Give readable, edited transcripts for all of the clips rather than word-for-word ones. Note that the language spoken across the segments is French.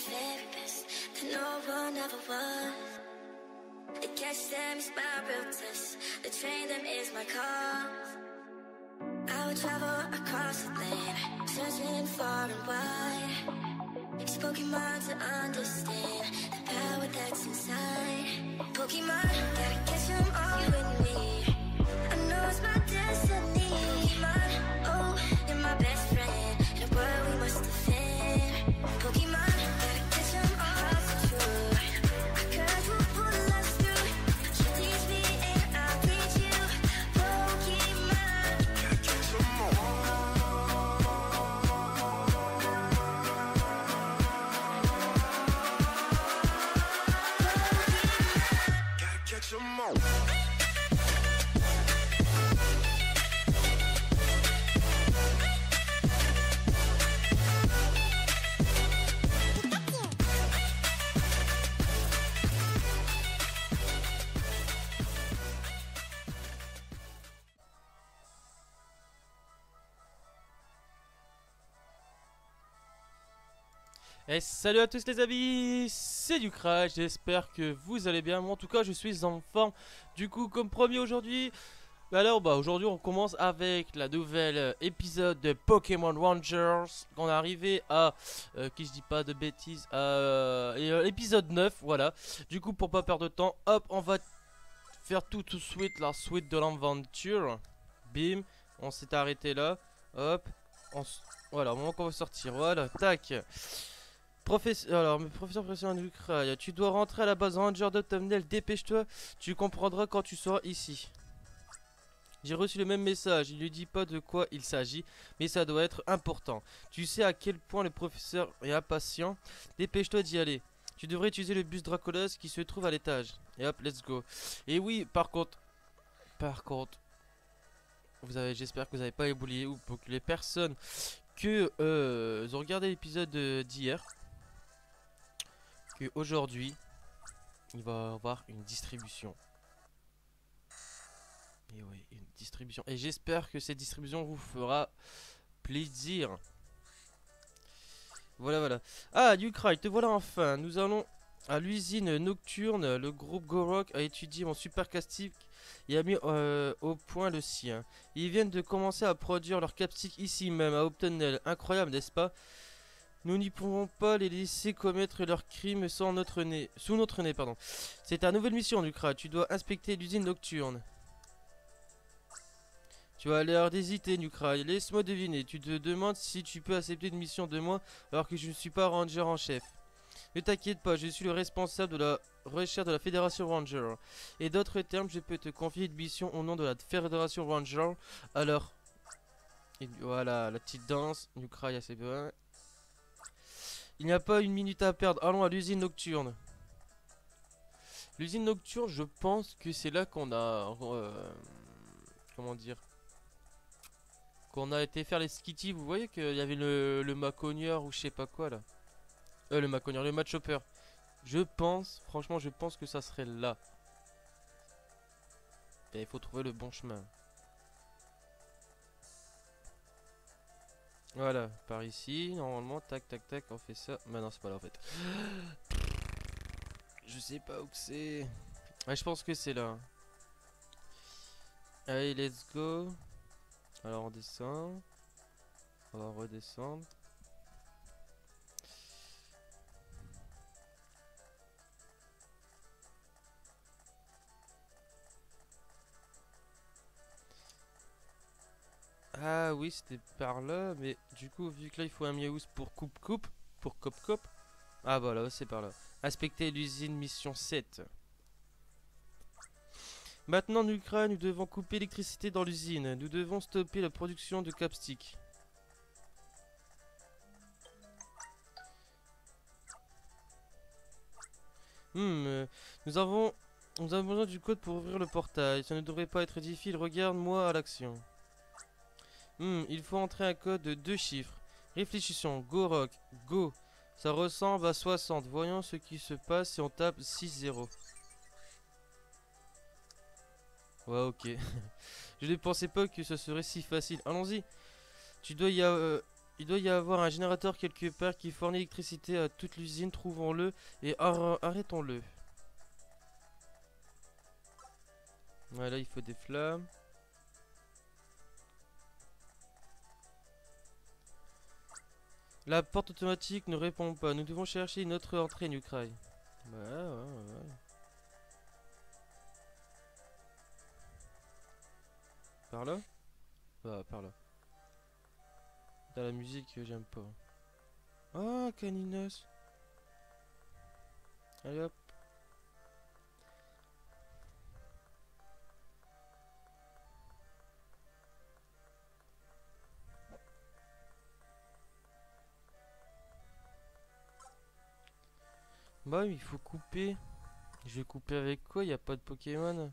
very best that no one ever was. The catch them is my real test. The train them is my cause. I would travel across the land, searching far and wide. It's Pokemon to understand the power that's inside. Pokemon, gotta catch them all with me. I know it's my destiny. Pokemon, oh, you're my best friend. In a world we must defend. Pokemon, gotta catch them all for true. I could pull us through. You teach me and I'll teach you. Pokemon, gotta catch them all. Gotta catch them all. Et salut à tous les amis, c'est Ducrash, j'espère que vous allez bien. Moi en tout cas je suis en forme. Du coup comme promis aujourd'hui, aujourd'hui on commence avec la nouvelle épisode de Pokémon Rangers. On est arrivé à, qui je dis pas de bêtises, l'épisode 9, voilà. Du coup pour pas perdre de temps, hop on va faire tout de suite la suite de l'aventure. Bim, on s'est arrêté là, hop, voilà au moment qu'on va sortir, voilà, tac. Professeur Ducrail, tu dois rentrer à la base Ranger de Thumbnail, dépêche-toi, tu comprendras quand tu seras ici. J'ai reçu le même message, il ne dit pas de quoi il s'agit, mais ça doit être important. Tu sais à quel point le professeur est impatient, dépêche-toi d'y aller. Tu devrais utiliser le bus Dracolos qui se trouve à l'étage. Et hop, let's go. Et oui, par contre, j'espère que vous n'avez pas oublié, ou pour que les personnes que ont regardé l'épisode d'hier, que aujourd'hui il va y avoir une distribution. Et oui, une distribution. Et j'espère que cette distribution vous fera plaisir. Voilà. Ah, Ducrail, te voilà enfin. Nous allons à l'usine nocturne. Le groupe Gorok a étudié mon super castique et a mis au point le sien. Ils viennent de commencer à produire leur capstique ici même, à Optonel. Incroyable, n'est-ce pas? Nous n'y pouvons pas les laisser commettre leurs crimes sous notre nez, pardon. C'est ta nouvelle mission, Ducrail. Tu dois inspecter l'usine nocturne. Tu as l'air d'hésiter, Ducrail. Laisse-moi deviner. Tu te demandes si tu peux accepter une mission de moi alors que je ne suis pas ranger en chef. Ne t'inquiète pas, je suis le responsable de la recherche de la Fédération Ranger. Et d'autres termes, je peux te confier une mission au nom de la Fédération Ranger. Alors, voilà, la petite danse. Ducrail, assez bien. Il n'y a pas une minute à perdre. Allons à l'usine nocturne. L'usine nocturne, je pense que c'est là qu'on a... comment dire, qu'on a été faire les skitty. Vous voyez qu'il y avait le Macogneur ou je sais pas quoi là. Le Macogneur, le Machopper. Je pense, franchement je pense que ça serait là. Et il faut trouver le bon chemin. Voilà, par ici, normalement, tac, on fait ça. Mais non, c'est pas là en fait. Je sais pas où que c'est. Ouais, je pense que c'est là. Allez, let's go. Alors on descend. On va redescendre. Ah oui, c'était par là, mais du coup, vu que là il faut un Miaus pour coupe, pour cop. Ah bah là, c'est par là. Inspecter l'usine mission 7. Maintenant, Ducrail, nous devons couper l'électricité dans l'usine. Nous devons stopper la production de capstick. Nous avons besoin du code pour ouvrir le portail. Ça ne devrait pas être difficile. Regarde-moi à l'action. Il faut entrer un code de 2 chiffres. Réfléchissons. Gorok. Go. Ça ressemble à 60. Voyons ce qui se passe si on tape 6-0. Ouais, ok. Je ne pensais pas que ce serait si facile. Allons-y. Tu dois y Il doit y avoir un générateur quelque part qui fournit l'électricité à toute l'usine. Trouvons-le et arrêtons-le. Voilà, il faut des flammes. La porte automatique ne répond pas. Nous devons chercher une autre entrée, Nukrai. Ouais. Par là? Ah, par là. Dans la musique, j'aime pas. Ah, Caninos. Allez hop. Bah, il faut couper. Je vais couper avec quoi? Il n'y a pas de Pokémon.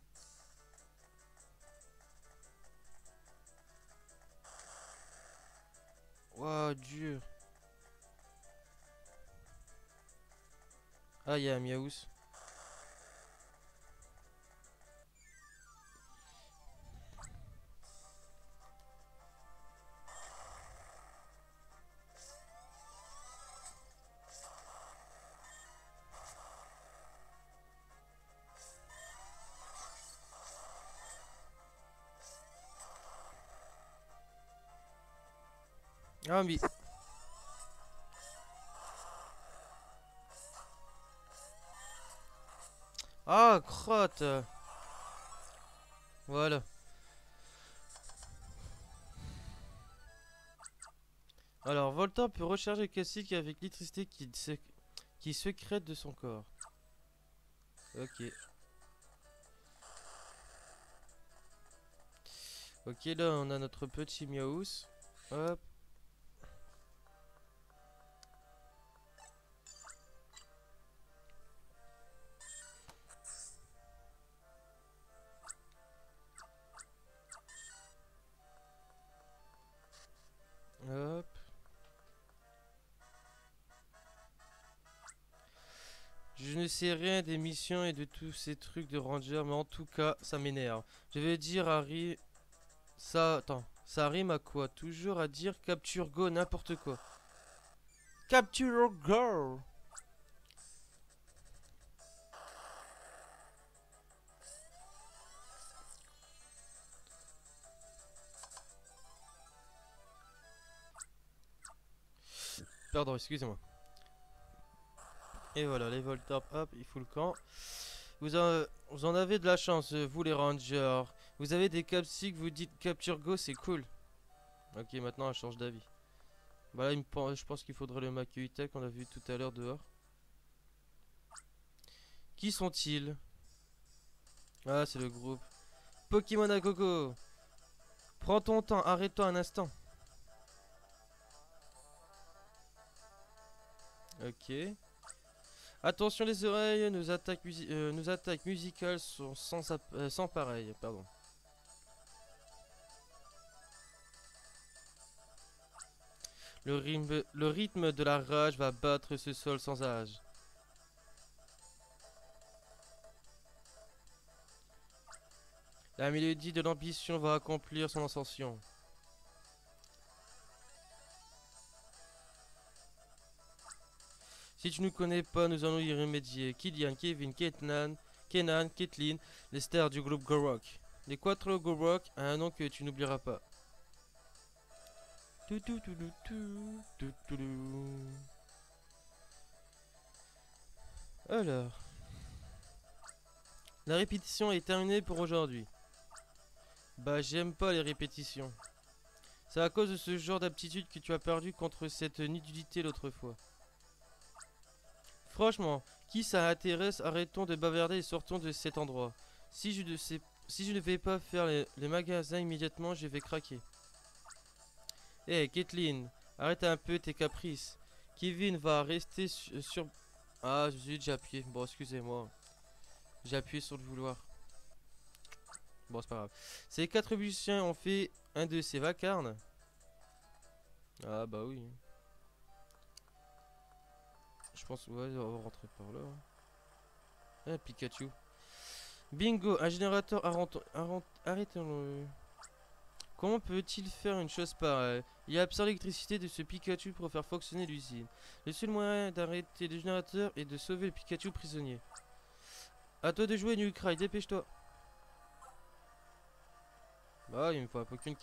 Waouh, dur. Ah, il y a un Miaous. Ah, mais... Ah, crotte. Voilà. Alors, Voltor peut recharger le classique avec l'électricité qui sécrète de son corps. Ok. Ok, là, on a notre petit Miaous. Hop. Hop. Je ne sais rien des missions et de tous ces trucs de ranger, mais en tout cas, ça m'énerve. Je vais dire Harry... Ça... Attends. Ça rime à quoi? Toujours à dire Capture Go, n'importe quoi. Capture Go! Pardon, excusez-moi. Et voilà, les Voltorb, hop, il fout le camp. Vous en avez de la chance, vous les Rangers. Vous avez des capsiques, vous dites Capture Go, c'est cool. Ok, maintenant elle change d'avis. Bah là, je pense qu'il faudrait le Makuhita qu'on a vu tout à l'heure dehors. Qui sont-ils? Ah, c'est le groupe. Pokémon à gogo. Prends ton temps, arrête-toi un instant. Ok. Attention les oreilles, nos attaques musicales sont sans pareil, pardon. Le rythme de la rage va battre ce sol sans âge. La mélodie de l'ambition va accomplir son ascension. Si tu ne connais pas, nous allons y remédier. Kylian, Kevin, Kenan, Kathleen, les stars du groupe Gorok. Les Quattro Gorok a un nom que tu n'oublieras pas. Alors, la répétition est terminée pour aujourd'hui. Bah, j'aime pas les répétitions. C'est à cause de ce genre d'aptitude que tu as perdu contre cette nudité l'autre fois. Franchement, qui ça intéresse? Arrêtons de bavarder et sortons de cet endroit. Si je ne vais pas faire les magasins immédiatement, je vais craquer. Hé, hey, Kathleen, arrête un peu tes caprices. Kevin va rester sur... Ah, j'ai déjà appuyé. Bon, excusez-moi. J'ai appuyé sur le vouloir. Bon, c'est pas grave. Ces 4 musiciens ont fait un de ces vacarnes. Ah, bah oui. Je pense, ouais, on va rentrer par là. Ah, Pikachu. Bingo, un générateur arrêtons-le. Comment peut-il faire une chose pareille? Il absorbe l'électricité de ce Pikachu pour faire fonctionner l'usine. Le seul moyen d'arrêter le générateur est de sauver le Pikachu prisonnier. À toi de jouer, Newcry, dépêche-toi. Bah, il me faut un Pokémon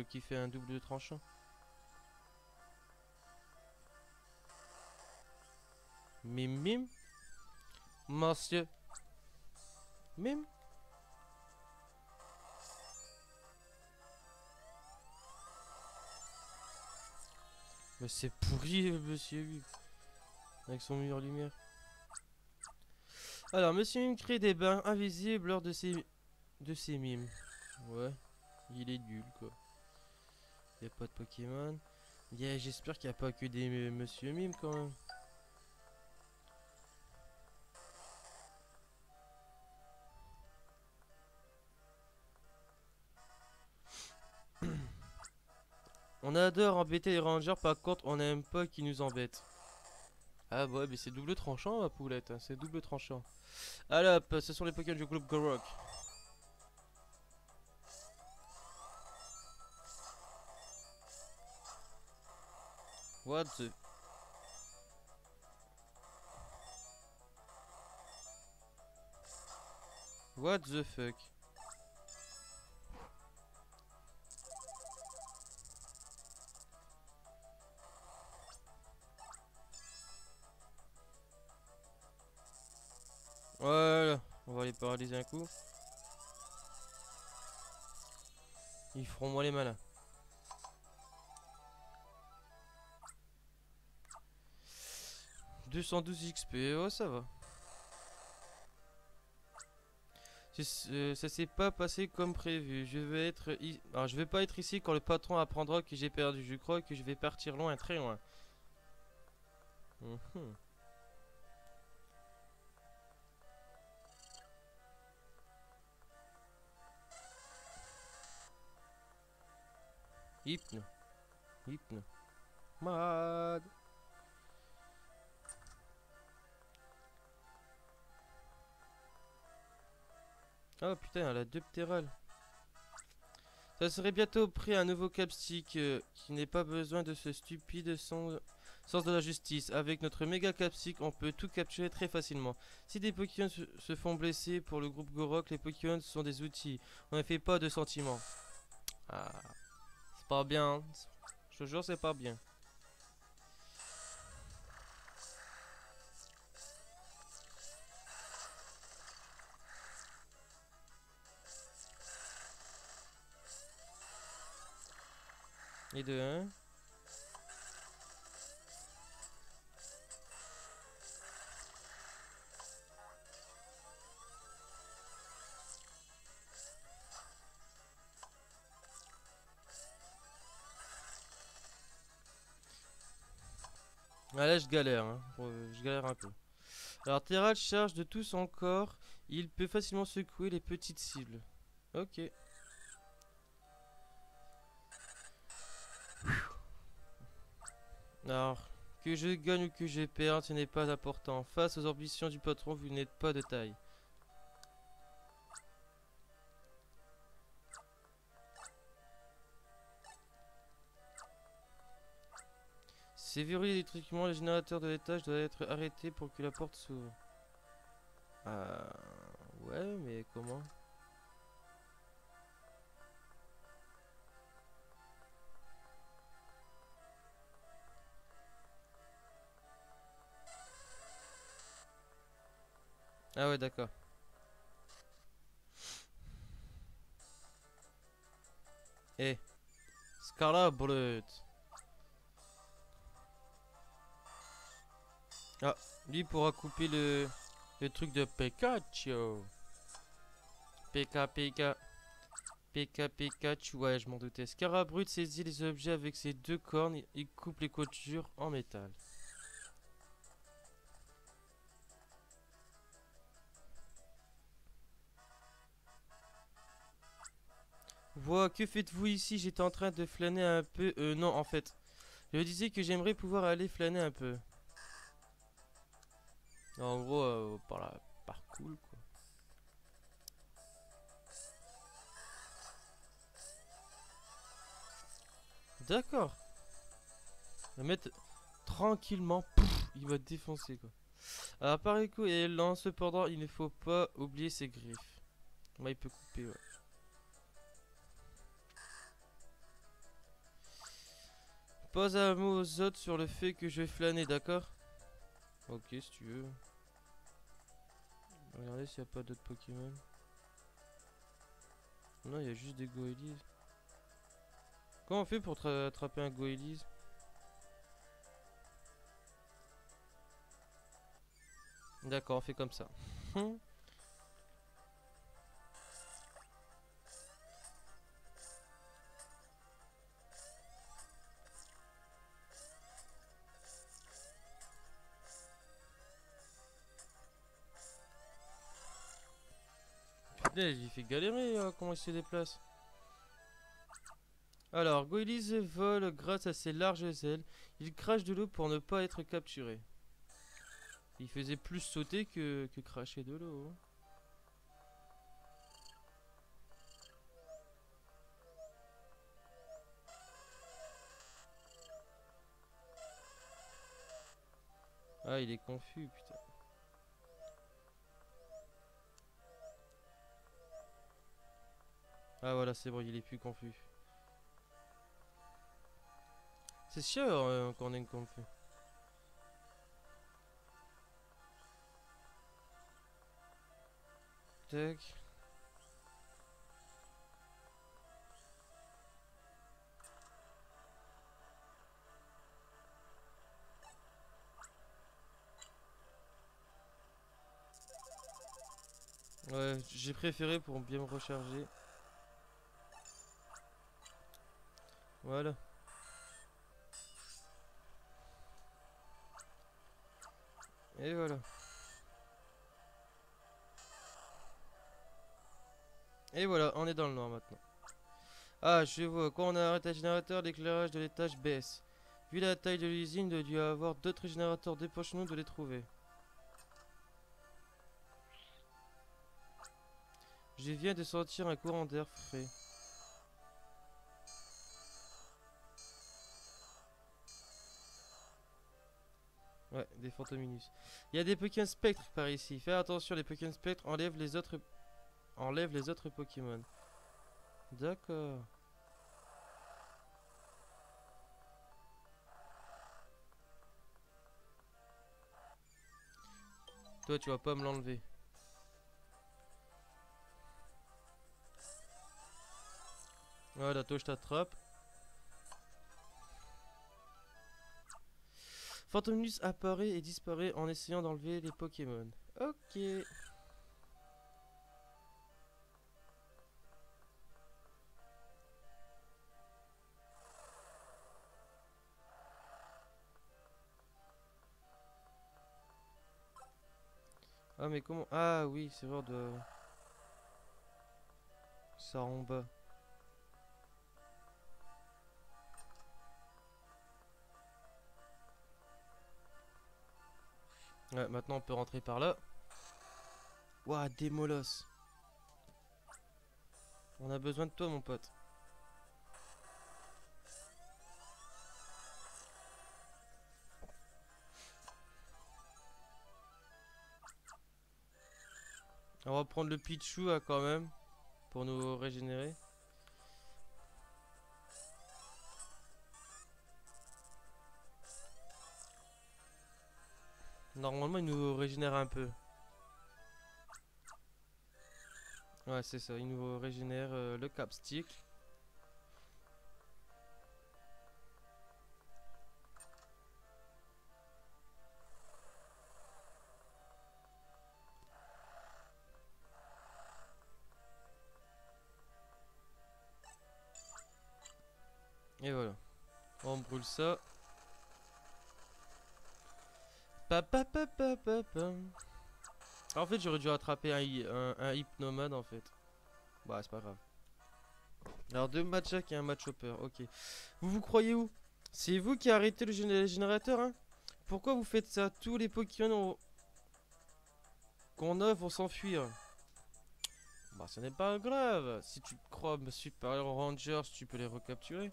qui fait un double tranchant. Mim mim. Monsieur. Mim. Mais c'est pourri, monsieur Mime. Avec son mur lumière. Alors, monsieur Mime crée des bains invisibles lors de ses mimes. Ouais, il est nul, quoi. Y a pas de Pokémon. Yeah, j'espère qu'il n'y a pas que des monsieur Mime, quand même. On adore embêter les rangers, par contre, on n'aime pas qu'ils nous embêtent. Ah ouais, mais c'est double tranchant, ma poulette, hein, c'est double tranchant. Allez hop, ce sont les Pokémon du groupe Gorok. What the... What the fuck? Voilà, on va les paralyser un coup. Ils feront moins les malins. « 212 XP, oh ça va. Ça s'est pas passé comme prévu. Alors, je vais pas être ici quand le patron apprendra que j'ai perdu. Je crois que je vais partir loin, très loin. Mhm. Hypno. Hypno. Mad. Oh putain, elle a deux ptérales. Ça serait bientôt prêt un nouveau capstick qui n'ait pas besoin de ce stupide sens de la justice. Avec notre méga capstick, on peut tout capturer très facilement. Si des Pokémon se font blesser pour le groupe Gorok, les Pokémon sont des outils. On ne fait pas de sentiments. Ah, c'est pas bien. Je te jure, c'est pas bien. Et de 1. Ah là je galère, hein. Je galère un peu. Alors Terral charge de tout son corps. Il peut facilement secouer les petites cibles. Ok. Alors, que je gagne ou que je perde, ce n'est pas important. Face aux ambitions du patron, vous n'êtes pas de taille. C'est verrouillé électriquement, le générateur de l'étage doit être arrêté pour que la porte s'ouvre. Ouais, mais comment? Ah ouais, d'accord. Eh, Scarabreut. Ah, lui pourra couper le truc de Pikachu. Pikachu, ouais, je m'en doutais. Scarabreut saisit les objets avec ses deux cornes. Il coupe les coutures en métal. Vois, que faites-vous ici? J'étais en train de flâner un peu. Non, en fait. Je me disais que j'aimerais pouvoir aller flâner un peu. En gros, par cool, quoi. D'accord. On va mettre tranquillement. Pouf, il va te défoncer quoi. Alors par écho et lent, cependant, il ne faut pas oublier ses griffes. Moi, il peut couper, ouais. Pose un mot aux autres sur le fait que je vais flâner, d'accord? Ok, si tu veux. Regardez s'il n'y a pas d'autres Pokémon. Non, il y a juste des Goélies. Comment on fait pour attraper un Goélies? D'accord, on fait comme ça. Putain, il fait galérer comment il se déplace. Alors, Goélies vole grâce à ses larges ailes. Il crache de l'eau pour ne pas être capturé. Il faisait plus sauter que cracher de l'eau. Hein. Ah, il est confus, putain. Ah voilà, c'est bon, il est plus confus. C'est sûr qu'on est confus. Tac. Ouais, j'ai préféré pour bien me recharger. Voilà. Et voilà. Et voilà, on est dans le noir maintenant. Ah, je vois, quand on arrête un générateur, l'éclairage de l'étage baisse. Vu la taille de l'usine, il doit y avoir d'autres générateurs, dépêchons-nous de les trouver. Je viens de sentir un courant d'air frais. Ouais, des Fantominus. Il y a des Pokémon spectres par ici. Fais attention, les Pokémon spectres enlèvent les autres Pokémon. D'accord. Toi, tu vas pas me l'enlever. Voilà, toi, je t'attrape. Fantominus apparaît et disparaît en essayant d'enlever les Pokémon. Ok. Ah, mais comment... Ah, oui, c'est vrai de... Ça en bas. Ouais, maintenant on peut rentrer par là. Ouah, des molosses. On a besoin de toi, mon pote. On va prendre le Pichu quand même. Pour nous régénérer. Normalement, il nous régénère un peu. Ouais, c'est ça. Il nous régénère le capstick. Et voilà. On brûle ça. En fait, j'aurais dû attraper un hypnomade en fait. Bah, c'est pas grave. Alors, deux Matchak et un Matchopper. Ok. Vous croyez où? C'est vous qui arrêtez le générateur, hein? Pourquoi vous faites ça? Tous les Pokémon qu'on a vont s'enfuir. Bah, ce n'est pas grave. Si tu crois me Super Rangers, tu peux les recapturer.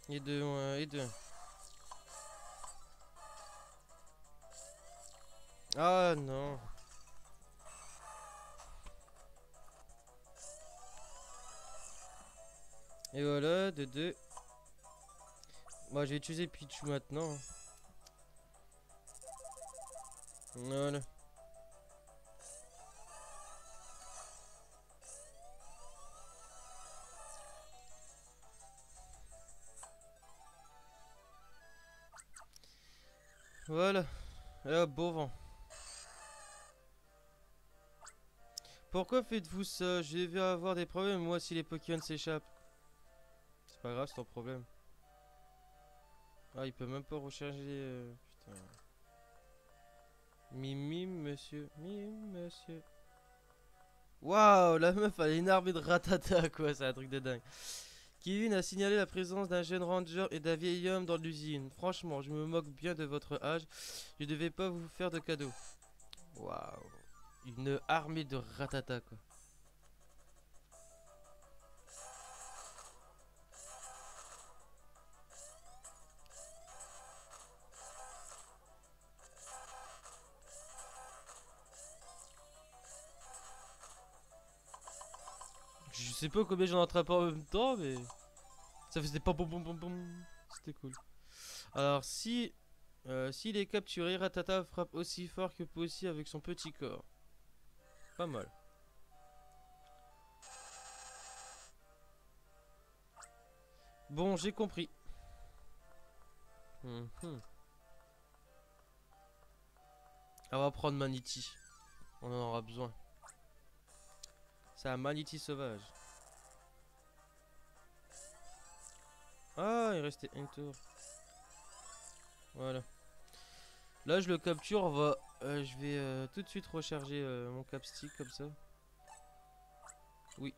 Et deux, ouais, et deux. Ah non. Et voilà, de deux. Moi, je vais utiliser Pichu maintenant. Voilà. Voilà. Ah, beau vent. Pourquoi faites-vous ça? Je vais avoir des problèmes moi si les Pokémon s'échappent. C'est pas grave, c'est ton problème. Ah, il peut même pas recharger. Putain. Mimime, monsieur. Mime, monsieur. Waouh, la meuf, elle a une armée de ratata, quoi. C'est un truc de dingue. Kevin a signalé la présence d'un jeune ranger et d'un vieil homme dans l'usine. Franchement, je me moque bien de votre âge. Je devais pas vous faire de cadeaux. Waouh. Une armée de ratata, quoi. Je sais pas combien j'en attrape en même temps, mais ça faisait pas pom pom pom pom. C'était cool. Alors, s'il est capturé, Ratata frappe aussi fort que possible avec son petit corps. Pas mal. Bon, j'ai compris. Mhm. On va prendre Maniti. On en aura besoin. C'est un Maniti sauvage. Ah, il restait un tour. Voilà. Là, je le capture. Je vais tout de suite recharger mon capstick comme ça. Oui.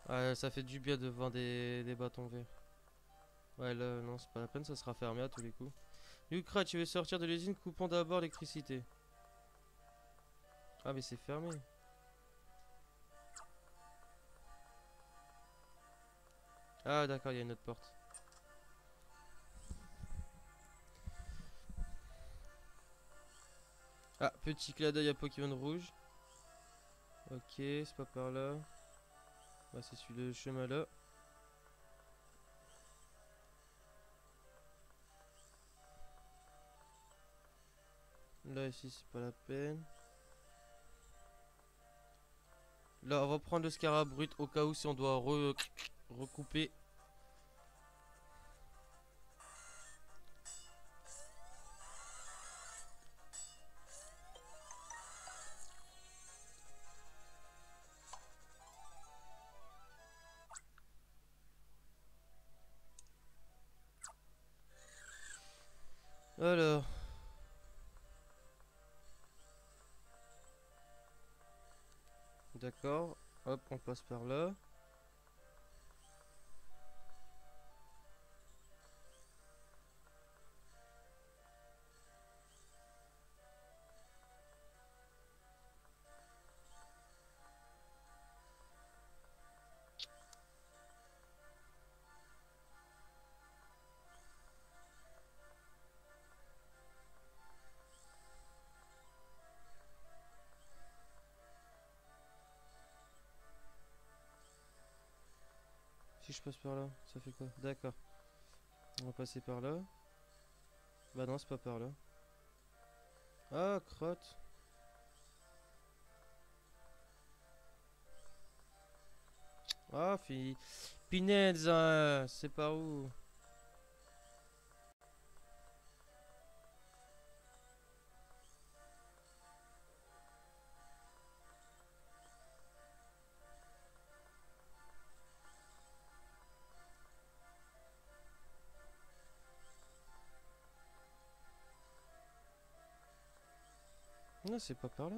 Ah, ça fait du bien devant des bâtons verts. Ouais, là, non, c'est pas la peine, ça sera fermé à tous les coups. Lucra, tu veux sortir de l'usine, coupons d'abord l'électricité. Ah, mais c'est fermé. Ah, d'accord, il y a une autre porte. Ah, petit clin d'œil à Pokémon rouge. Ok, c'est pas par là. Bah, c'est celui le chemin là. Là, ici, c'est pas la peine. Là, on va prendre le Scarabrut au cas où si on doit recouper. Alors, d'accord. Hop, on passe par là. Si je passe par là, ça fait quoi? D'accord. On va passer par là. Bah non, c'est pas par là. Ah, crotte. Ah, Pinez, c'est par où? Non, c'est pas par là.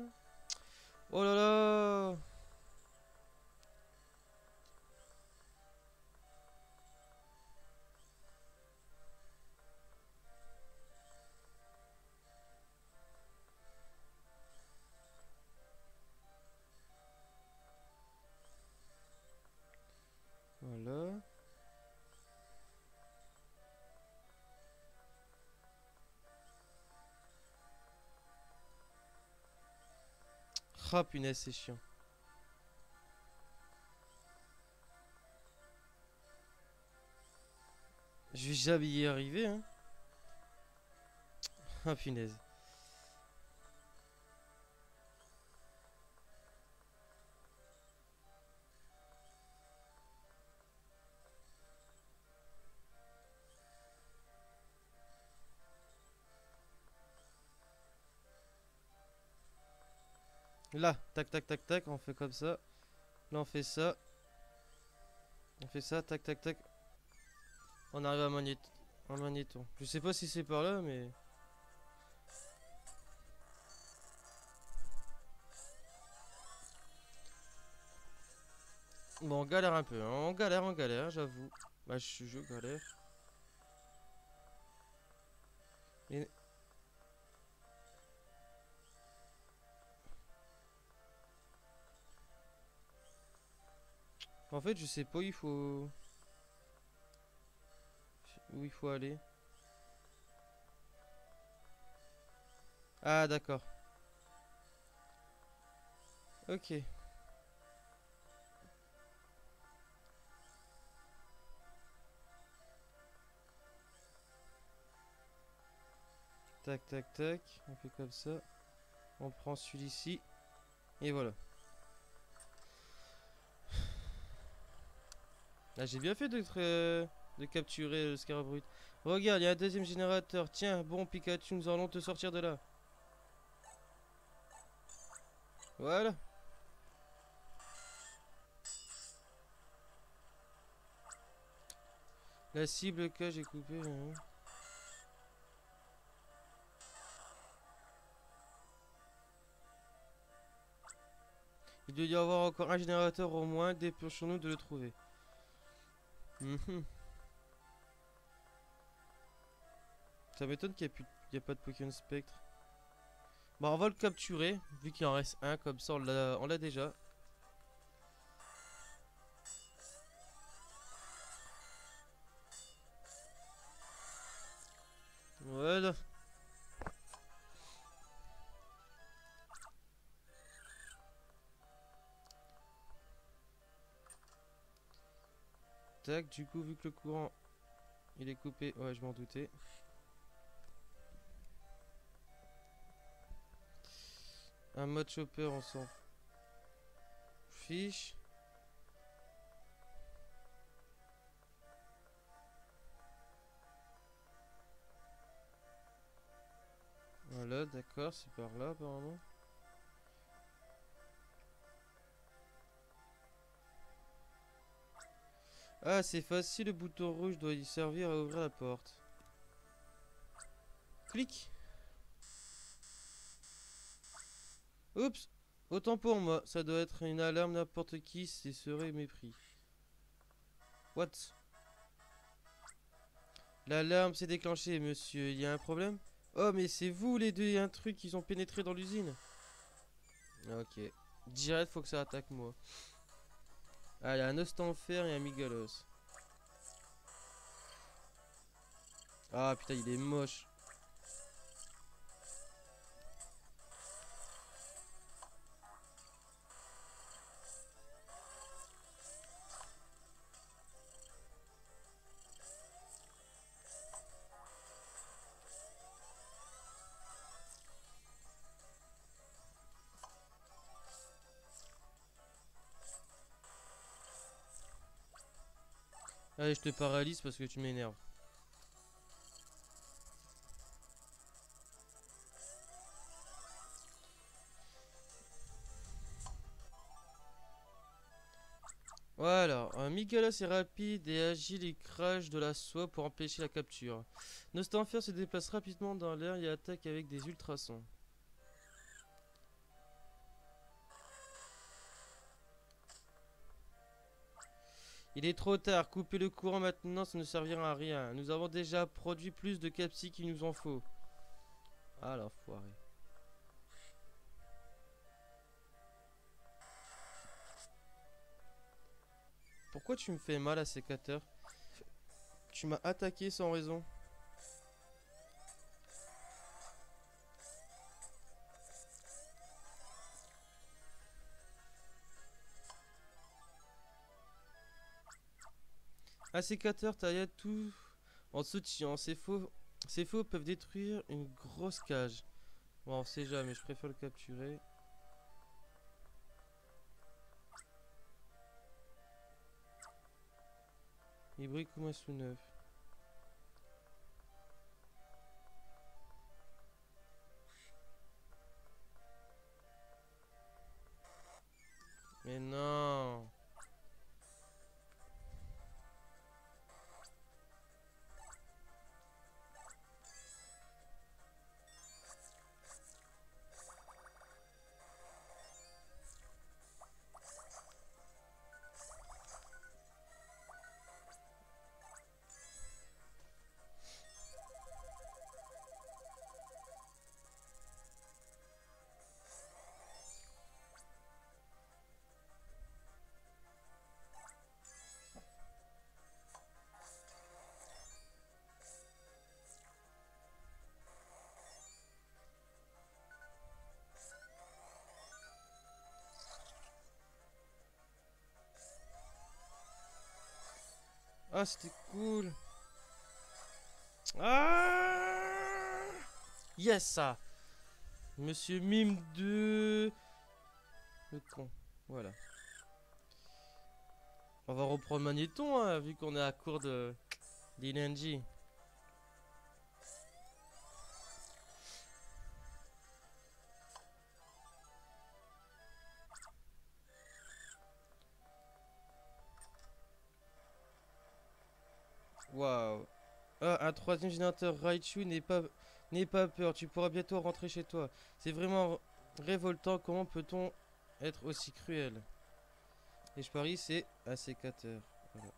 Oh là là! Voilà. Ah punaise, c'est chiant. Je vais jamais y arriver, hein. Ah punaise. Là, tac tac tac tac, on fait comme ça. Là on fait ça. On fait ça, tac tac tac. On arrive à magnéton. Je sais pas si c'est par là, mais... Bon, on galère un peu, hein. On galère, j'avoue. Bah, je galère. Et... En fait, je sais pas où il faut... Où il faut aller. Ah, d'accord. Ok. Tac, tac, tac. On fait comme ça. On prend celui-ci. Et voilà. Là, j'ai bien fait de capturer le Scarabrit. Regarde, il y a un deuxième générateur. Tiens, bon Pikachu, nous allons te sortir de là. Voilà. La cible que j'ai coupée. Hein. Il doit y avoir encore un générateur au moins. Dépêchons-nous de le trouver. Mhm. Ça m'étonne qu'il n'y a pas de Pokémon Spectre. Bon, on va le capturer, vu qu'il en reste un, comme ça on l'a déjà. Voilà. Tac, du coup, vu que le courant il est coupé, ouais, je m'en doutais. Un mode chopper, on s'en fiche. Voilà, d'accord, c'est par là apparemment. Ah, c'est facile, le bouton rouge doit y servir à ouvrir la porte. Clic. Oups, autant pour moi, ça doit être une alarme, n'importe qui s'y serait mépris. What? L'alarme s'est déclenchée, monsieur, il y a un problème? Oh, mais c'est vous les deux, un truc qui ont pénétré dans l'usine. Ok. Direct, faut que ça attaque moi. Ah, il y a un Ostenfer et un Migalos. Ah putain, il est moche. Allez, je te paralyse parce que tu m'énerves. Voilà, un Migalos est rapide et agile et crache de la soie pour empêcher la capture. Nostanfer se déplace rapidement dans l'air et attaque avec des ultrasons. Il est trop tard, couper le courant maintenant, ça ne servira à rien. Nous avons déjà produit plus de capsis qu'il nous en faut. Ah l'enfoiré. Pourquoi tu me fais mal à sécateur? Tu m'as attaqué sans raison. Un sécateur, taille tout en sautillant. Ces faux peuvent détruire une grosse cage. Bon, on sait jamais, je préfère le capturer. Il brille comme un sous neuf. Mais non. Ah, c'était cool. Ah, yes, ça. Monsieur Mime de... Le con. Voilà. On va reprendre Magnéton, hein, vu qu'on est à court de d'énergie. Waouh. Ah, un troisième générateur Raichu n'est pas peur. Tu pourras bientôt rentrer chez toi. C'est vraiment révoltant. Comment peut-on être aussi cruel? Et je parie, c'est un sécateur. Voilà.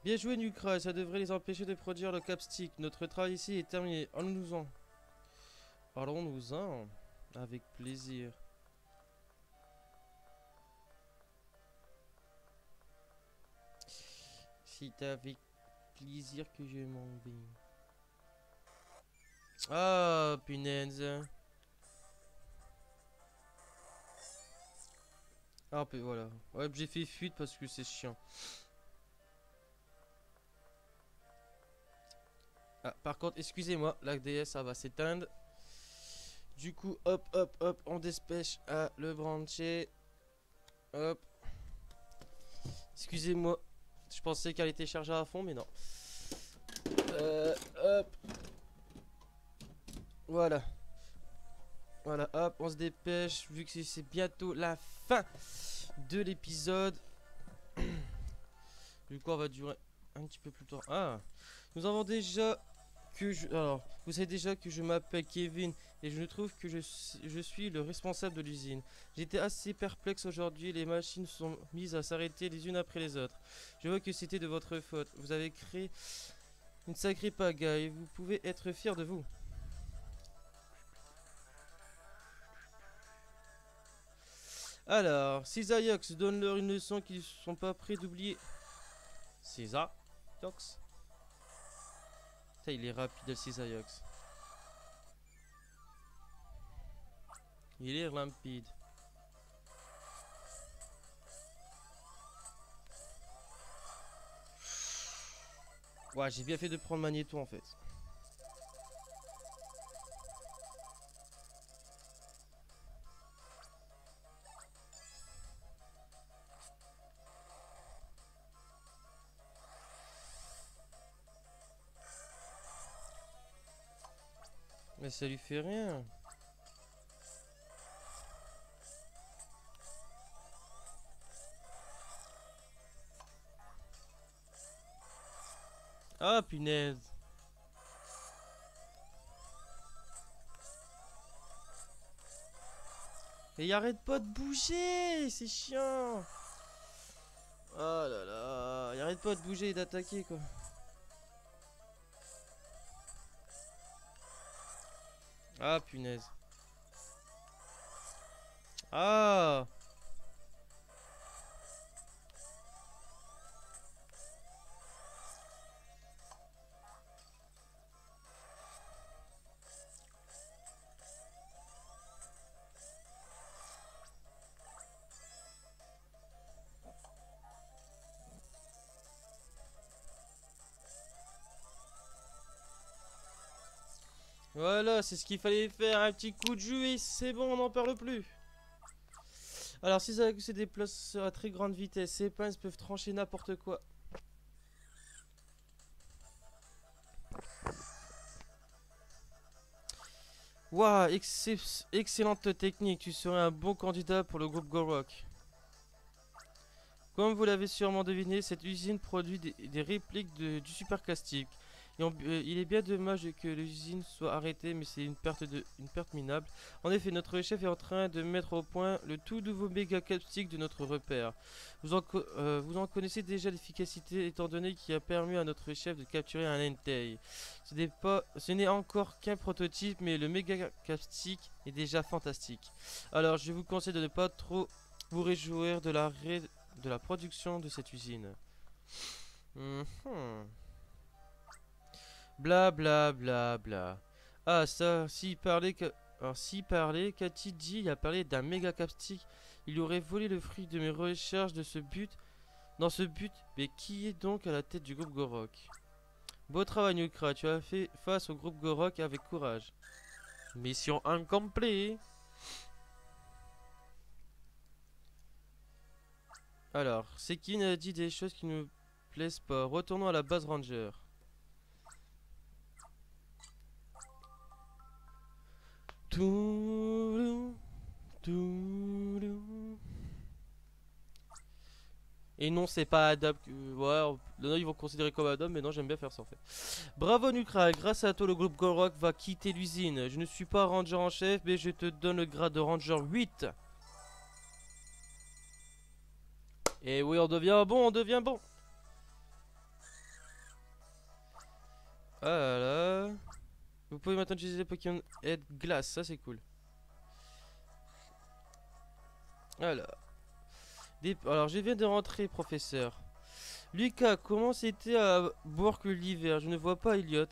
Bien joué, Nukra. Ça devrait les empêcher de produire le capstick. Notre travail ici est terminé. Allons-nous-en. Allons-nous-en. Avec plaisir. C'est avec plaisir que je m'en vais. Ah, punaise. Ah, voilà. Ouais, j'ai fait fuite parce que c'est chiant. Ah, par contre, excusez-moi, la DS, ça va s'éteindre. Du coup, hop, hop, hop, on dépêche à le brancher. Hop. Excusez-moi. Je pensais qu'elle était chargée à fond, mais non. Hop. Voilà. Voilà, hop, on se dépêche. Vu que c'est bientôt la fin de l'épisode. Du coup, on va durer un petit peu plus longtemps. Ah, nous avons déjà que je... Alors, vous savez déjà que je m'appelle Kevin et je trouve que je suis le responsable de l'usine. J'étais assez perplexe aujourd'hui, les machines sont mises à s'arrêter les unes après les autres. Je vois que c'était de votre faute. Vous avez créé une sacrée pagaille et vous pouvez être fier de vous. Alors, Cisaiox donne-leur une leçon qu'ils ne sont pas prêts d'oublier. Cisaiox. Ça, il est rapide, le Cisaiox. Il est limpide. Ouais, j'ai bien fait de prendre Magnéto en fait. Mais ça lui fait rien. Ah, punaise. Et il arrête pas de bouger, c'est chiant. Oh là là, il arrête pas de bouger et d'attaquer quoi. Ah punaise. Ah. Voilà, c'est ce qu'il fallait faire, un petit coup de jus et c'est bon, on n'en parle plus. Alors, si ça se déplace à très grande vitesse, ces pinces peuvent trancher n'importe quoi. Waouh, excellente technique, tu serais un bon candidat pour le groupe Gorok. Comme vous l'avez sûrement deviné, cette usine produit des répliques du super castique. Il est bien dommage que l'usine soit arrêtée, mais c'est une perte minable. En effet, notre chef est en train de mettre au point le tout nouveau méga capstique de notre repère. Vous en connaissez déjà l'efficacité, étant donné qu'il a permis à notre chef de capturer un Entei. Ce n'est encore qu'un prototype, mais le méga capstique est déjà fantastique. Alors, je vous conseille de ne pas trop vous réjouir de la production de cette usine. Bla bla bla bla. Ah ça, s'il parlait que... Alors s'il parlait, qu'a-t-il dit? Il a parlé d'un méga capstique. Il aurait volé le fruit de mes recherches dans ce but. Mais qui est donc à la tête du groupe Gorok? Beau travail Nukra, tu as fait face au groupe Gorok avec courage. Mission incomplète. Alors, Sekin a dit des choses qui ne me plaisent pas. Retournons à la base Ranger. Et non, c'est pas Adobe. Ouais, là, ils vont considérer comme Adobe, mais non, j'aime bien faire ça en fait. Bravo Nukra, grâce à toi, le groupe Gorok va quitter l'usine. Je ne suis pas Ranger en chef, mais je te donne le grade de Ranger 8. Et oui, on devient bon, on devient bon. Ah là là. Vous pouvez maintenant utiliser les Pokémon Aide Glace, ça c'est cool. Alors, je viens de rentrer, professeur. Lucas, comment c'était à Bourg l'hiver? Je ne vois pas Elliot.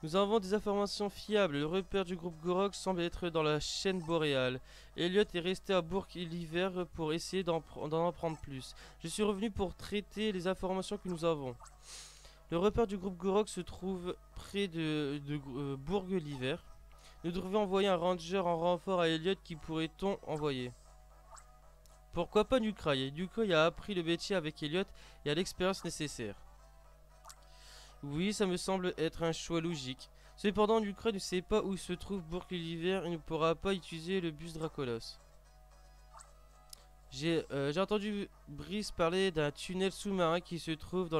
Nous avons des informations fiables. Le repère du groupe Gorok semble être dans la chaîne boréale. Elliot est resté à Bourg l'hiver pour essayer d'en apprendre plus. Je suis revenu pour traiter les informations que nous avons. Le repère du groupe Gorok se trouve près de Bourg l'hiver. Nous devrions envoyer un ranger en renfort à Elliot. Qui pourrait-on envoyer? Pourquoi pas Nukrai? Nukrai a appris le métier avec Elliot et a l'expérience nécessaire. Oui, ça me semble être un choix logique. Cependant, Nukrai ne sait pas où se trouve Bourg l'hiver et ne pourra pas utiliser le bus Dracolos. J'ai entendu Brice parler d'un tunnel sous-marin qui se trouve dans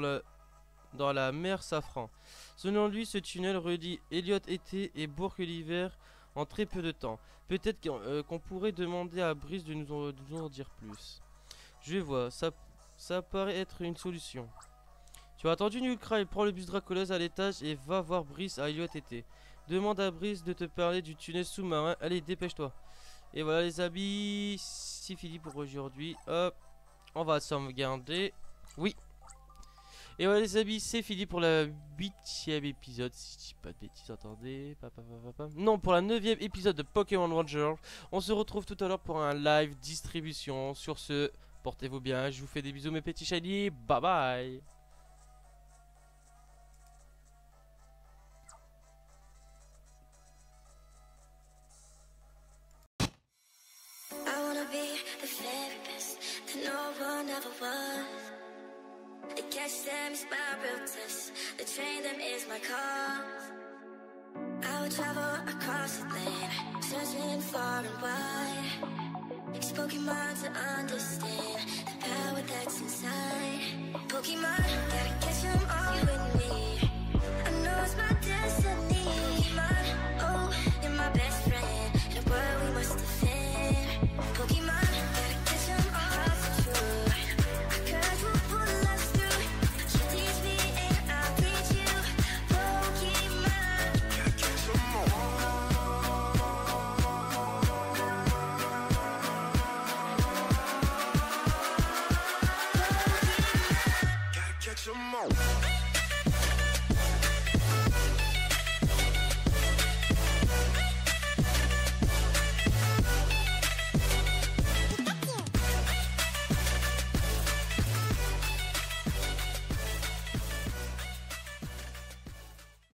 la mer Safran. Selon lui, ce tunnel relie Elliot été et Bourg l'hiver en très peu de temps. Peut-être qu'on pourrait demander à Brice de nous en dire plus. Je vois, ça paraît être une solution. Tu as attendu Nukrai, prends le bus Dracolos à l'étage et va voir Brice à Elliot été. Demande à Brice de te parler du tunnel sous-marin. Allez, dépêche-toi. Et voilà les amis, c'est fini pour aujourd'hui. Hop, on va sauvegarder. Oui. Et voilà les amis, c'est fini pour la 8ème épisode. Si je dis pas de bêtises, attendez. Non, pour la 9ème épisode de Pokémon Ranger. On se retrouve tout à l'heure pour un live distribution. Sur ce, portez-vous bien. Je vous fais des bisous mes petits shiny. Bye bye. To catch them is my real test. To train them is my cause. I will travel across the land, searching far and wide. Use Pokemon to understand the power that's inside. Pokemon